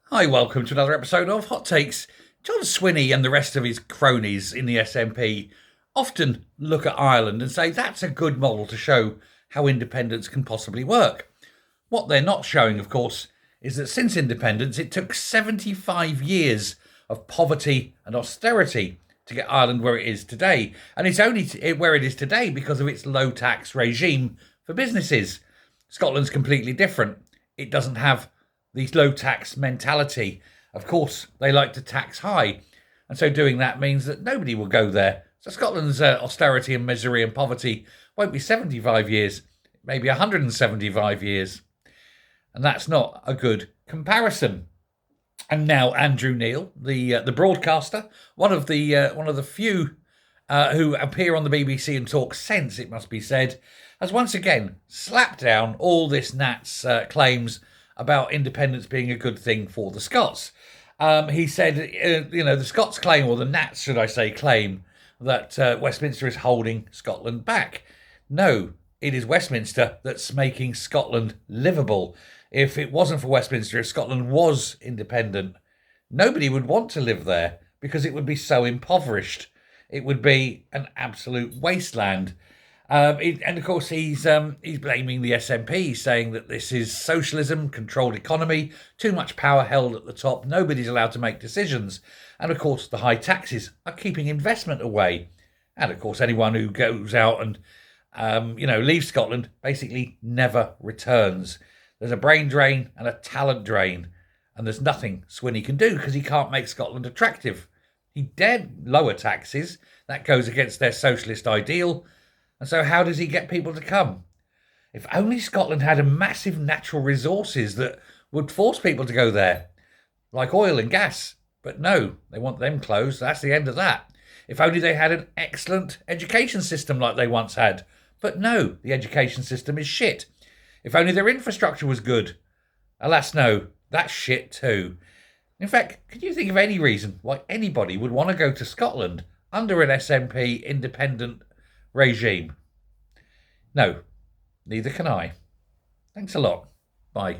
Hi, welcome to another episode of Hot Takes. John Swinney and the rest of his cronies in the SNP often look at Ireland and say that's a good model to show how independence can possibly work. What they're not showing, of course, is that since independence it took 75 years of poverty and austerity to get Ireland where it is today. And it's only where it is today because of its low tax regime for businesses. Scotland's completely different. It doesn't have the low tax mentality. Of course, they like to tax high. And so doing that means that nobody will go there. So Scotland's austerity and misery and poverty won't be 75 years, maybe 175 years. And that's not a good comparison. And now Andrew Neil, the broadcaster, one of the few who appear on the BBC and talk sense, it must be said, has once again slapped down all this Nat's claims about independence being a good thing for the Scots. He said, the Scots claim, or the Nats, should I say, claim that Westminster is holding Scotland back. No, it is Westminster that's making Scotland livable. If it wasn't for Westminster, if Scotland was independent, nobody would want to live there because it would be so impoverished. It would be an absolute wasteland. And of course, he's blaming the SNP, saying that this is socialism, controlled economy, too much power held at the top, nobody's allowed to make decisions. And of course, the high taxes are keeping investment away. And of course, anyone who goes out and leaves Scotland basically never returns. There's a brain drain and a talent drain, and there's nothing Swinney can do because he can't make Scotland attractive. He dared lower taxes. That goes against their socialist ideal. And so how does he get people to come? If only Scotland had a massive natural resources that would force people to go there, like oil and gas. But no, they want them closed. That's the end of that. If only they had an excellent education system like they once had. But no, the education system is shit. If only their infrastructure was good. Alas, no, that's shit too. In fact, can you think of any reason why anybody would want to go to Scotland under an SNP independent regime? No, neither can I. Thanks a lot. Bye.